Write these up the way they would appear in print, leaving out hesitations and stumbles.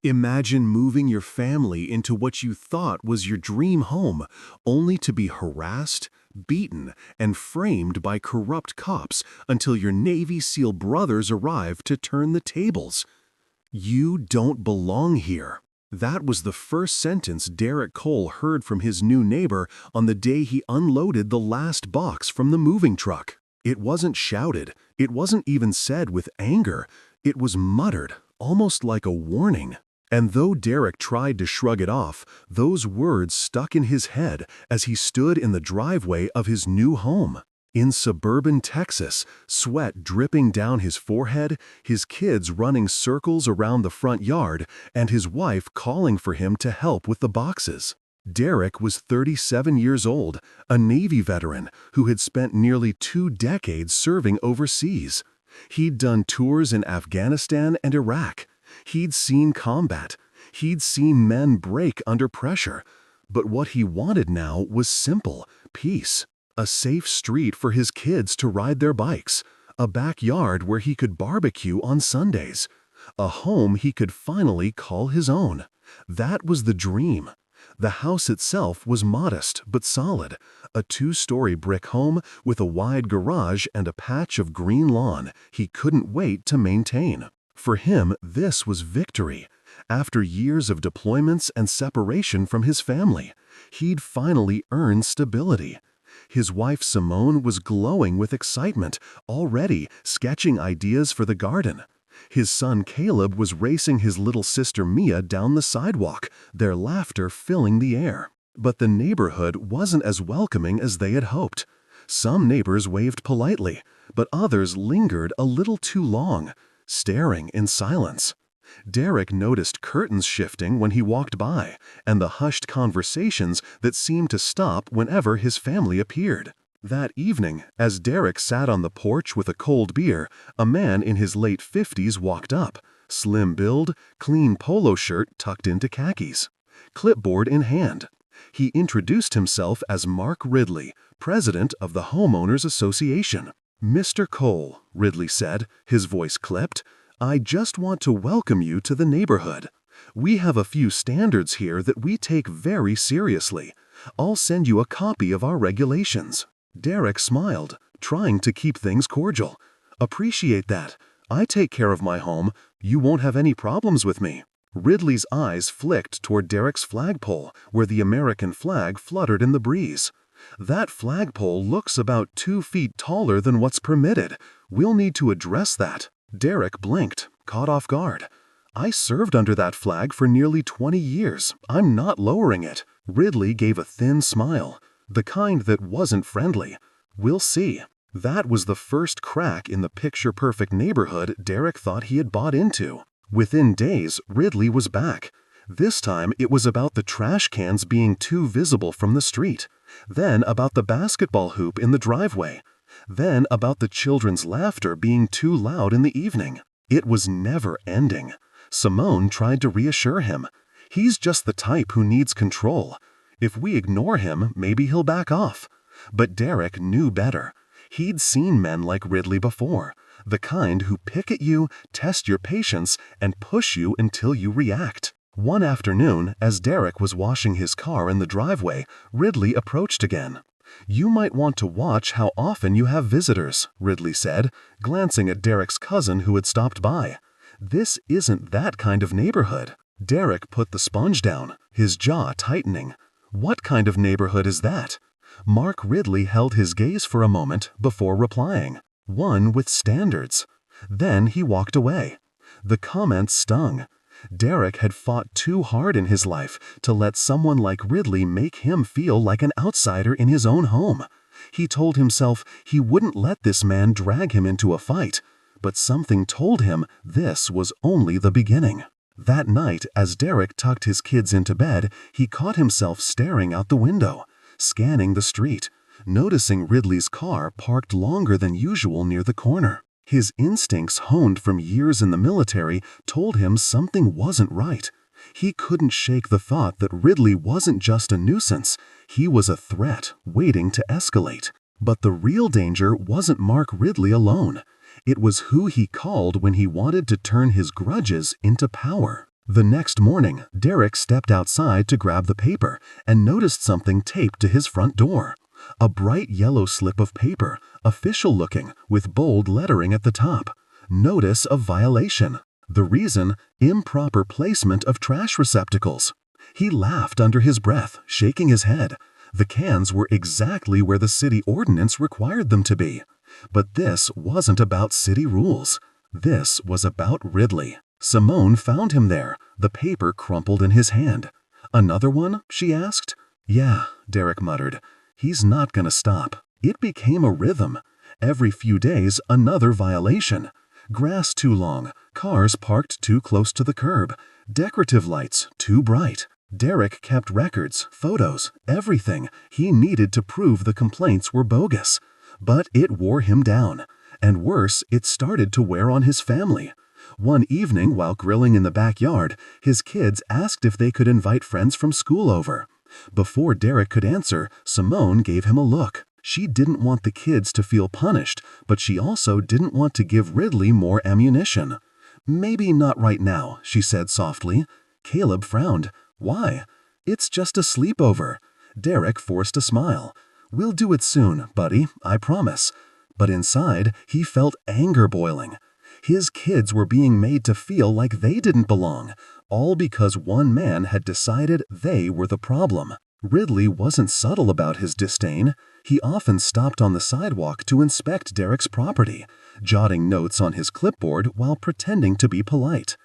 Imagine moving your family into what you thought was your dream home, only to be harassed, beaten, and framed by corrupt cops until your Navy SEAL brothers arrive to turn the tables. You don't belong here. That was the first sentence Derek Cole heard from his new neighbor on the day he unloaded the last box from the moving truck. It wasn't shouted. It wasn't even said with anger. It was muttered, almost like a warning. And though Derek tried to shrug it off, those words stuck in his head as he stood in the driveway of his new home. In suburban Texas, sweat dripping down his forehead, his kids running circles around the front yard, and his wife calling for him to help with the boxes. Derek was 37 years old, a Navy veteran who had spent nearly 2 decades serving overseas. He'd done tours in Afghanistan and Iraq. He'd seen combat. He'd seen men break under pressure. But what he wanted now was simple: peace. A safe street for his kids to ride their bikes. A backyard where he could barbecue on Sundays. A home he could finally call his own. That was the dream. The house itself was modest but solid, a 2-story brick home with a wide garage and a patch of green lawn he couldn't wait to maintain. For him, this was victory. After years of deployments and separation from his family, he'd finally earned stability. His wife Simone was glowing with excitement, already sketching ideas for the garden. His son Caleb was racing his little sister Mia down the sidewalk, their laughter filling the air. But the neighborhood wasn't as welcoming as they had hoped. Some neighbors waved politely, but others lingered a little too long, staring in silence. Derek noticed curtains shifting when he walked by, and the hushed conversations that seemed to stop whenever his family appeared. That evening, as Derek sat on the porch with a cold beer, a man in his late 50s walked up, slim build, clean polo shirt tucked into khakis, clipboard in hand. He introduced himself as Mark Ridley, president of the Homeowners Association. "Mr. Cole," Ridley said, his voice clipped, "I just want to welcome you to the neighborhood. We have a few standards here that we take very seriously. I'll send you a copy of our regulations." Derek smiled, trying to keep things cordial. "Appreciate that. I take care of my home. You won't have any problems with me." Ridley's eyes flicked toward Derek's flagpole, where the American flag fluttered in the breeze. "That flagpole looks about 2 feet taller than what's permitted. We'll need to address that." Derek blinked, caught off guard. "I served under that flag for nearly 20 years. I'm not lowering it." Ridley gave a thin smile, the kind that wasn't friendly. "We'll see." That was the first crack in the picture-perfect neighborhood Derek thought he had bought into. Within days, Ridley was back. This time it was about the trash cans being too visible from the street. Then about the basketball hoop in the driveway. Then about the children's laughter being too loud in the evening. It was never ending. Simone tried to reassure him. "He's just the type who needs control. If we ignore him, maybe he'll back off." But Derek knew better. He'd seen men like Ridley before, the kind who pick at you, test your patience, and push you until you react. One afternoon, as Derek was washing his car in the driveway, Ridley approached again. "You might want to watch how often you have visitors," Ridley said, glancing at Derek's cousin who had stopped by. "This isn't that kind of neighborhood." Derek put the sponge down, his jaw tightening. "What kind of neighborhood is that?" Mark Ridley held his gaze for a moment before replying. "One with standards." Then he walked away. The comment stung. Derek had fought too hard in his life to let someone like Ridley make him feel like an outsider in his own home. He told himself he wouldn't let this man drag him into a fight, but something told him this was only the beginning. That night, as Derek tucked his kids into bed, he caught himself staring out the window, scanning the street, noticing Ridley's car parked longer than usual near the corner. His instincts, honed from years in the military, told him something wasn't right. He couldn't shake the thought that Ridley wasn't just a nuisance. He was a threat, waiting to escalate. But the real danger wasn't Mark Ridley alone. It was who he called when he wanted to turn his grudges into power. The next morning, Derek stepped outside to grab the paper and noticed something taped to his front door. A bright yellow slip of paper, official looking, with bold lettering at the top. Notice of violation. The reason, improper placement of trash receptacles. He laughed under his breath, shaking his head. The cans were exactly where the city ordinance required them to be. But this wasn't about city rules. This was about Ridley. Simone found him there, the paper crumpled in his hand. "Another one?" she asked. "Yeah," Derek muttered. "He's not gonna stop." It became a rhythm. Every few days, another violation. Grass too long, cars parked too close to the curb, decorative lights too bright. Derek kept records, photos, everything. He needed to prove the complaints were bogus. But it wore him down. And worse, it started to wear on his family. One evening, while grilling in the backyard, his kids asked if they could invite friends from school over. Before Derek could answer, Simone gave him a look. She didn't want the kids to feel punished, but she also didn't want to give Ridley more ammunition. "Maybe not right now," she said softly. Caleb frowned. "Why?" "It's just a sleepover." Derek forced a smile. "We'll do it soon, buddy, I promise." But inside, he felt anger boiling. His kids were being made to feel like they didn't belong, all because one man had decided they were the problem. Ridley wasn't subtle about his disdain. He often stopped on the sidewalk to inspect Derek's property, jotting notes on his clipboard while pretending to be polite.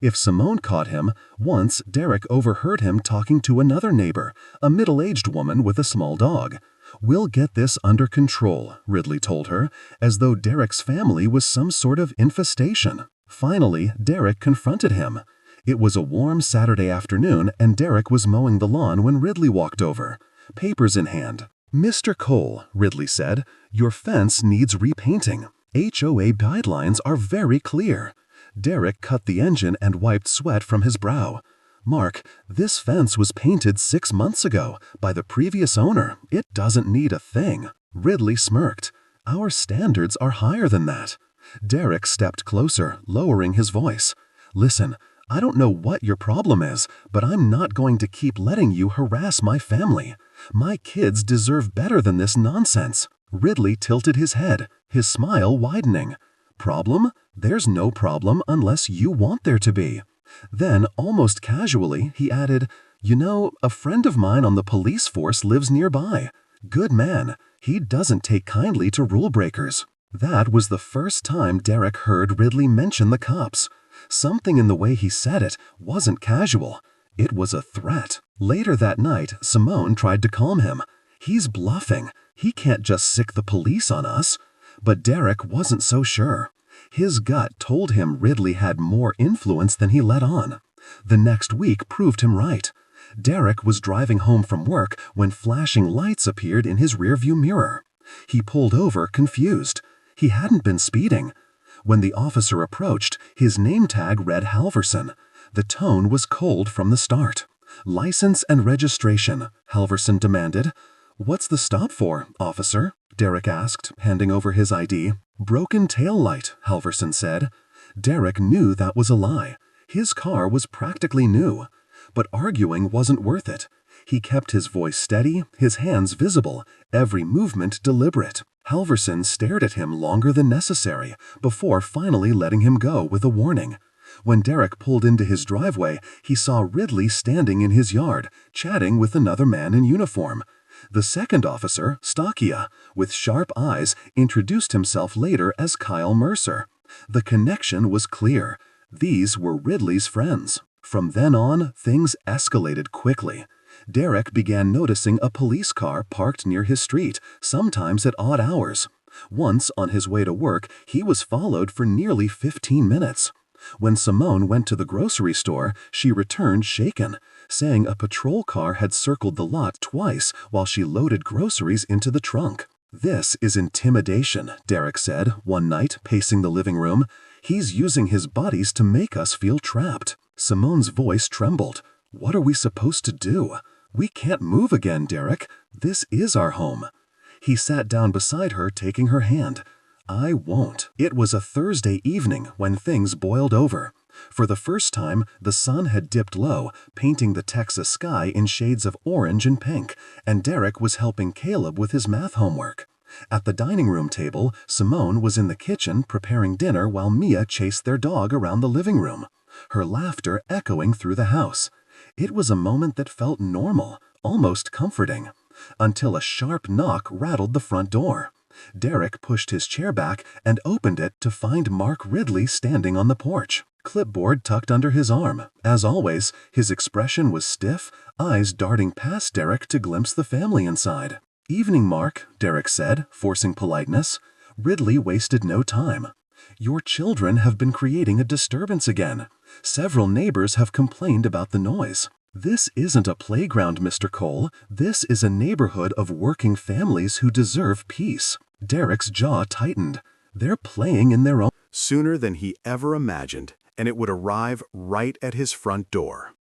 If Simone caught him, once Derek overheard him talking to another neighbor, a middle-aged woman with a small dog. "We'll get this under control," Ridley told her, as though Derek's family was some sort of infestation. Finally, Derek confronted him. It was a warm Saturday afternoon, and Derek was mowing the lawn when Ridley walked over, papers in hand. "Mr. Cole," Ridley said, "your fence needs repainting. HOA guidelines are very clear." Derek cut the engine and wiped sweat from his brow. "Mark, this fence was painted 6 months ago by the previous owner. It doesn't need a thing." Ridley smirked. "Our standards are higher than that." Derek stepped closer, lowering his voice. "Listen, I don't know what your problem is, but I'm not going to keep letting you harass my family. My kids deserve better than this nonsense." Ridley tilted his head, his smile widening. "Problem? There's no problem unless you want there to be." Then, almost casually, he added, "You know, a friend of mine on the police force lives nearby. Good man. He doesn't take kindly to rule breakers." That was the first time Derek heard Ridley mention the cops. Something in the way he said it wasn't casual. It was a threat. Later that night, Simone tried to calm him. "He's bluffing. He can't just sick the police on us." But Derek wasn't so sure. His gut told him Ridley had more influence than he let on. The next week proved him right. Derek was driving home from work when flashing lights appeared in his rearview mirror. He pulled over, confused. He hadn't been speeding. When the officer approached, his name tag read Halverson. The tone was cold from the start. "License and registration," Halverson demanded. "What's the stop for, officer?" Derek asked, handing over his ID. "Broken tail light," Halverson said. Derek knew that was a lie. His car was practically new. But arguing wasn't worth it. He kept his voice steady, his hands visible, every movement deliberate. Halverson stared at him longer than necessary, before finally letting him go with a warning. When Derek pulled into his driveway, he saw Ridley standing in his yard, chatting with another man in uniform. The second officer, Stockia, with sharp eyes, introduced himself later as Kyle Mercer. The connection was clear. These were Ridley's friends. From then on, things escalated quickly. Derek began noticing a police car parked near his street, sometimes at odd hours. Once, on his way to work, he was followed for nearly 15 minutes. When Simone went to the grocery store, she returned shaken, saying a patrol car had circled the lot twice while she loaded groceries into the trunk. "This is intimidation," Derek said one night, pacing the living room. "He's using his buddies to make us feel trapped." Simone's voice trembled. "What are we supposed to do? We can't move again, Derek. This is our home." He sat down beside her, taking her hand. "I won't." It was a Thursday evening when things boiled over. For the first time, the sun had dipped low, painting the Texas sky in shades of orange and pink, and Derek was helping Caleb with his math homework. At the dining room table, Simone was in the kitchen preparing dinner while Mia chased their dog around the living room, her laughter echoing through the house. It was a moment that felt normal, almost comforting, until a sharp knock rattled the front door. Derek pushed his chair back and opened it to find Mark Ridley standing on the porch, clipboard tucked under his arm. As always, his expression was stiff, eyes darting past Derek to glimpse the family inside. "Evening, Mark," Derek said, forcing politeness. Ridley wasted no time. "Your children have been creating a disturbance again. Several neighbors have complained about the noise." "This isn't a playground, Mr. Cole. This is a neighborhood of working families who deserve peace." Derek's jaw tightened. They're playing in their own. Sooner than he ever imagined, and it would arrive right at his front door.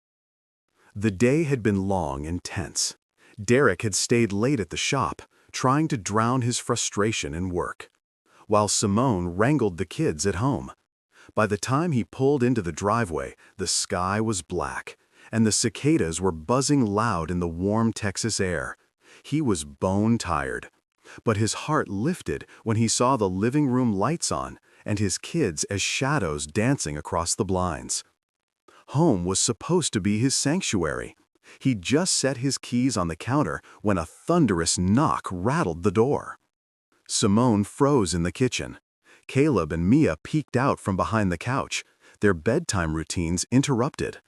The day had been long and tense. Derek had stayed late at the shop, trying to drown his frustration in work, while Simone wrangled the kids at home. By the time he pulled into the driveway, the sky was black, and the cicadas were buzzing loud in the warm Texas air. He was bone-tired, but his heart lifted when he saw the living room lights on and his kids as shadows dancing across the blinds. Home was supposed to be his sanctuary. He'd just set his keys on the counter when a thunderous knock rattled the door. Simone froze in the kitchen. Caleb and Mia peeked out from behind the couch, their bedtime routines interrupted.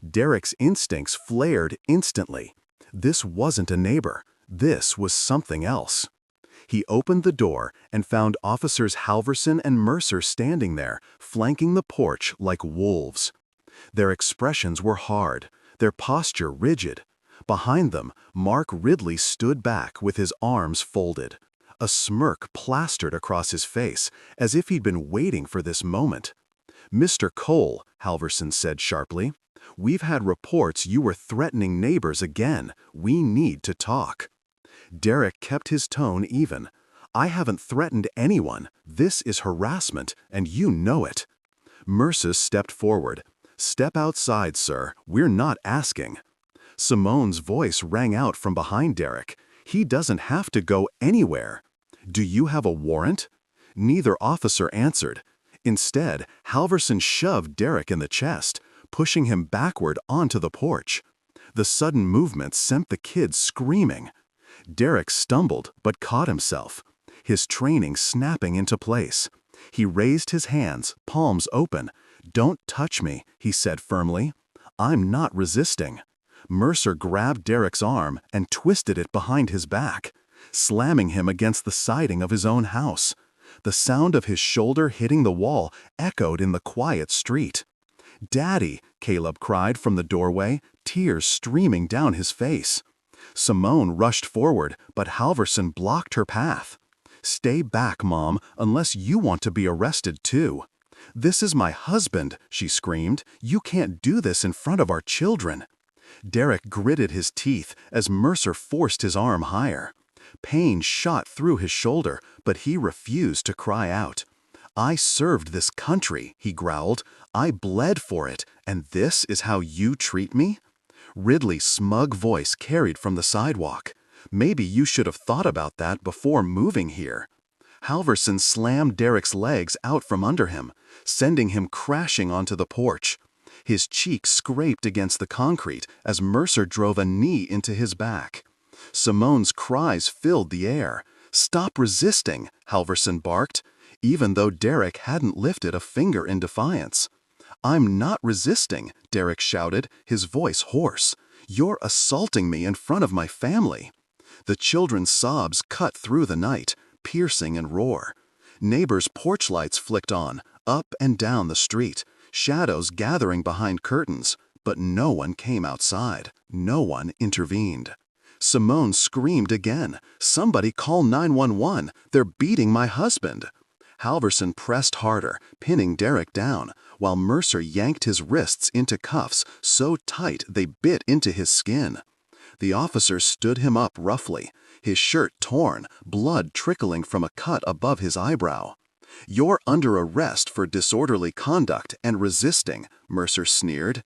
Derek's instincts flared instantly. This wasn't a neighbor. This was something else. He opened the door and found Officers Halverson and Mercer standing there, flanking the porch like wolves. Their expressions were hard, their posture rigid. Behind them, Mark Ridley stood back with his arms folded. A smirk plastered across his face, as if he'd been waiting for this moment. "Mr. Cole," Halverson said sharply, "we've had reports you were threatening neighbors again. We need to talk." Derek kept his tone even. "I haven't threatened anyone. This is harassment, and you know it." Mercer stepped forward. "Step outside, sir. We're not asking." Simone's voice rang out from behind Derek. "He doesn't have to go anywhere." "Do you have a warrant?" Neither officer answered. Instead, Halverson shoved Derek in the chest, pushing him backward onto the porch. The sudden movement sent the kids screaming. Derek stumbled but caught himself, his training snapping into place. He raised his hands, palms open. "Don't touch me," he said firmly. "I'm not resisting." Mercer grabbed Derek's arm and twisted it behind his back, slamming him against the siding of his own house. The sound of his shoulder hitting the wall echoed in the quiet street. "Daddy," Caleb cried from the doorway, tears streaming down his face. Simone rushed forward, but Halverson blocked her path. "Stay back, Mom, unless you want to be arrested too." "This is my husband," she screamed. "You can't do this in front of our children." Derek gritted his teeth as Mercer forced his arm higher. Pain shot through his shoulder, but he refused to cry out. "I served this country," he growled. "I bled for it, and this is how you treat me?" Ridley's smug voice carried from the sidewalk. "Maybe you should have thought about that before moving here." Halverson slammed Derek's legs out from under him, sending him crashing onto the porch. His cheek scraped against the concrete as Mercer drove a knee into his back. Simone's cries filled the air. "Stop resisting," Halverson barked, even though Derek hadn't lifted a finger in defiance. "I'm not resisting," Derek shouted, his voice hoarse. "You're assaulting me in front of my family." The children's sobs cut through the night, piercing and raw. Neighbors' porch lights flicked on, up and down the street, shadows gathering behind curtains, but no one came outside. No one intervened. Simone screamed again. "Somebody call 911. They're beating my husband." Halverson pressed harder, pinning Derek down, while Mercer yanked his wrists into cuffs so tight they bit into his skin. The officer stood him up roughly, his shirt torn, blood trickling from a cut above his eyebrow. "You're under arrest for disorderly conduct and resisting," Mercer sneered.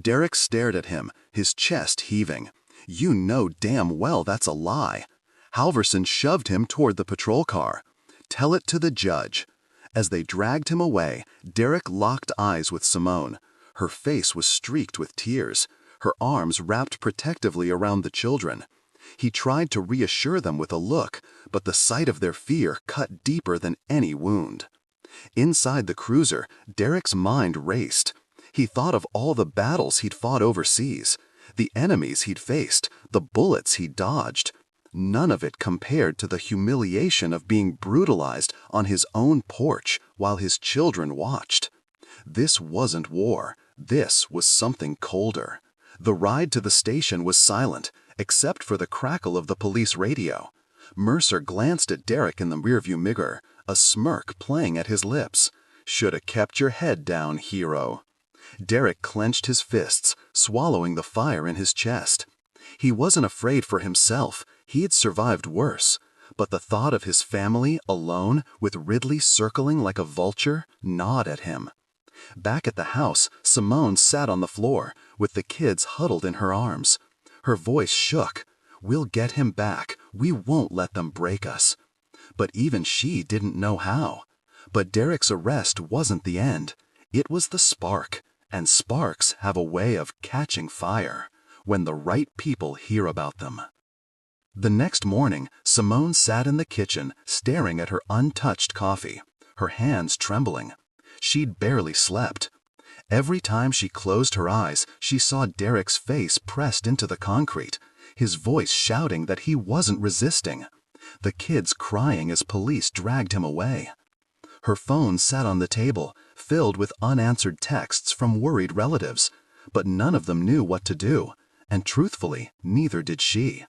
Derek stared at him, his chest heaving. "You know damn well that's a lie." Halverson shoved him toward the patrol car. "Tell it to the judge." As they dragged him away, Derek locked eyes with Simone. Her face was streaked with tears, her arms wrapped protectively around the children. He tried to reassure them with a look, but the sight of their fear cut deeper than any wound. Inside the cruiser, Derek's mind raced. He thought of all the battles he'd fought overseas, the enemies he'd faced, the bullets he'd dodged. None of it compared to the humiliation of being brutalized on his own porch while his children watched. This wasn't war. This was something colder. The ride to the station was silent, except for the crackle of the police radio. Mercer glanced at Derek in the rearview mirror, a smirk playing at his lips. "Shoulda kept your head down, hero." Derek clenched his fists, swallowing the fire in his chest. He wasn't afraid for himself. He had survived worse. But the thought of his family alone, with Ridley circling like a vulture, gnawed at him. Back at the house, Simone sat on the floor, with the kids huddled in her arms. Her voice shook. "We'll get him back. We won't let them break us." But even she didn't know how. But Derek's arrest wasn't the end. It was the spark, and sparks have a way of catching fire when the right people hear about them. The next morning, Simone sat in the kitchen, staring at her untouched coffee, her hands trembling. She'd barely slept. Every time she closed her eyes, she saw Derek's face pressed into the concrete, his voice shouting that he wasn't resisting, the kids crying as police dragged him away. Her phone sat on the table, filled with unanswered texts from worried relatives, but none of them knew what to do, and truthfully, neither did she.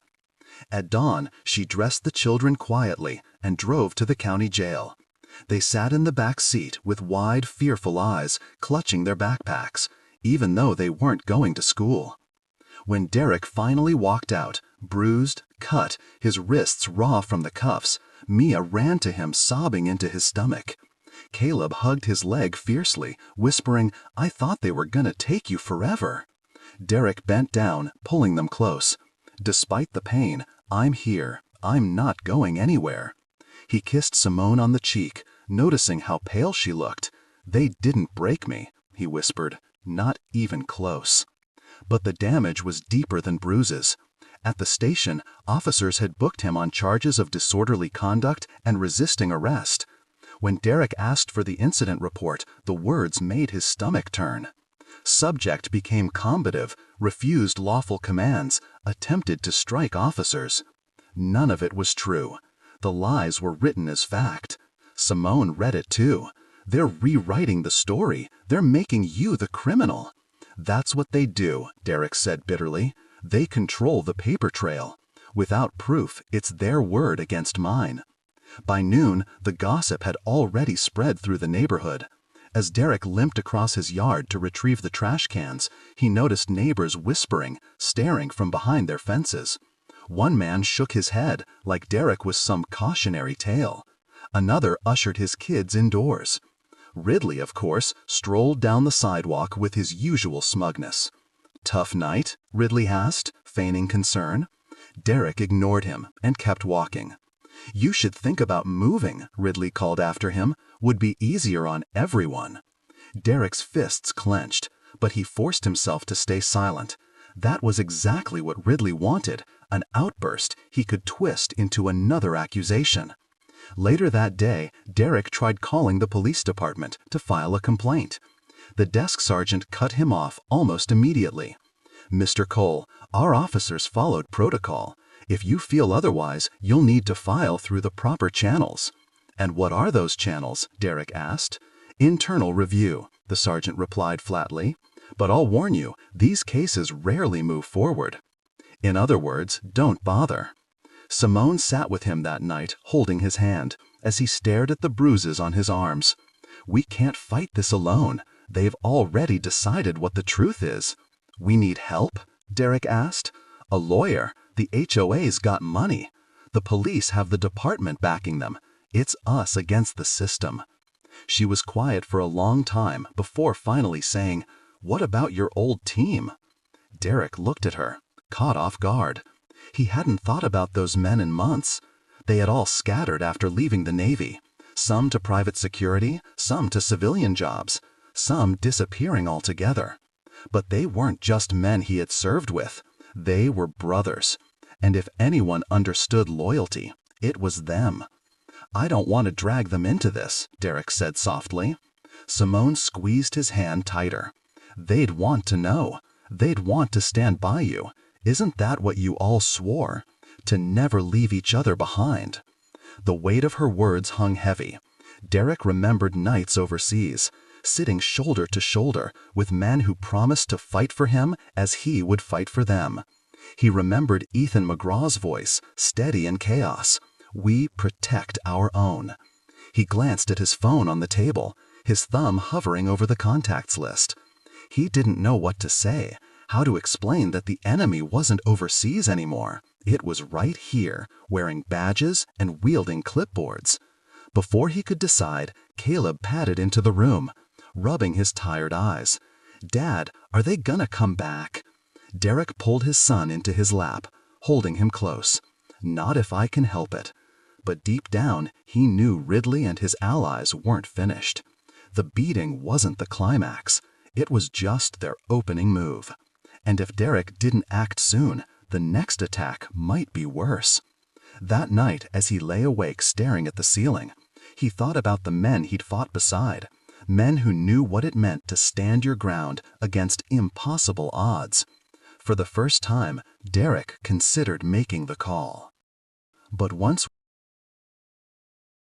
At dawn, she dressed the children quietly and drove to the county jail. They sat in the back seat with wide, fearful eyes, clutching their backpacks, even though they weren't going to school. When Derek finally walked out, bruised, cut, his wrists raw from the cuffs, Mia ran to him sobbing into his stomach. Caleb hugged his leg fiercely, whispering, "I thought they were gonna take you forever." Derek bent down, pulling them close. "Despite the pain, I'm here. I'm not going anywhere." He kissed Simone on the cheek, noticing how pale she looked. "They didn't break me," he whispered, "not even close." But the damage was deeper than bruises. At the station, officers had booked him on charges of disorderly conduct and resisting arrest. When Derek asked for the incident report, the words made his stomach turn. Subject became combative, refused lawful commands, attempted to strike officers. None of it was true. The lies were written as fact. Simone read it too. "They're rewriting the story. They're making you the criminal." "That's what they do," Derek said bitterly. "They control the paper trail. Without proof, it's their word against mine." By noon, the gossip had already spread through the neighborhood. As Derek limped across his yard to retrieve the trash cans, he noticed neighbors whispering, staring from behind their fences. One man shook his head, like Derek was some cautionary tale. Another ushered his kids indoors. Ridley, of course, strolled down the sidewalk with his usual smugness. "Tough night?" Ridley asked, feigning concern. Derek ignored him and kept walking. "You should think about moving," Ridley called after him. "Would be easier on everyone." Derek's fists clenched, but he forced himself to stay silent. That was exactly what Ridley wanted, an outburst he could twist into another accusation. Later that day, Derek tried calling the police department to file a complaint. The desk sergeant cut him off almost immediately. "Mr. Cole, our officers followed protocol. If you feel otherwise, you'll need to file through the proper channels." "And what are those channels?" Derek asked. "Internal review," the sergeant replied flatly. "But I'll warn you, these cases rarely move forward." In other words, don't bother. Simone sat with him that night, holding his hand, as he stared at the bruises on his arms. "We can't fight this alone. They've already decided what the truth is." "We need help?" Derek asked. "A lawyer. The HOA's got money. The police have the department backing them. It's us against the system. She was quiet for a long time before finally saying, "What about your old team?" Derek looked at her, caught off guard. He hadn't thought about those men in months. They had all scattered after leaving the Navy, some to private security, some to civilian jobs, some disappearing altogether. But they weren't just men he had served with. They were brothers. And if anyone understood loyalty, it was them. "I don't want to drag them into this," Derek said softly. Simone squeezed his hand tighter. "They'd want to know. They'd want to stand by you. Isn't that what you all swore? To never leave each other behind." The weight of her words hung heavy. Derek remembered nights overseas, sitting shoulder to shoulder with men who promised to fight for him as he would fight for them. He remembered Ethan McGraw's voice, steady in chaos. "We protect our own." He glanced at his phone on the table, his thumb hovering over the contacts list. He didn't know what to say, how to explain that the enemy wasn't overseas anymore. It was right here, wearing badges and wielding clipboards. Before he could decide, Caleb padded into the room, rubbing his tired eyes. "Dad, are they gonna come back?" Derek pulled his son into his lap, holding him close. "Not if I can help it." But deep down, he knew Ridley and his allies weren't finished. The beating wasn't the climax. It was just their opening move. And if Derek didn't act soon, the next attack might be worse. That night, as he lay awake staring at the ceiling, he thought about the men he'd fought beside, men who knew what it meant to stand your ground against impossible odds. For the first time, Derek considered making the call. But once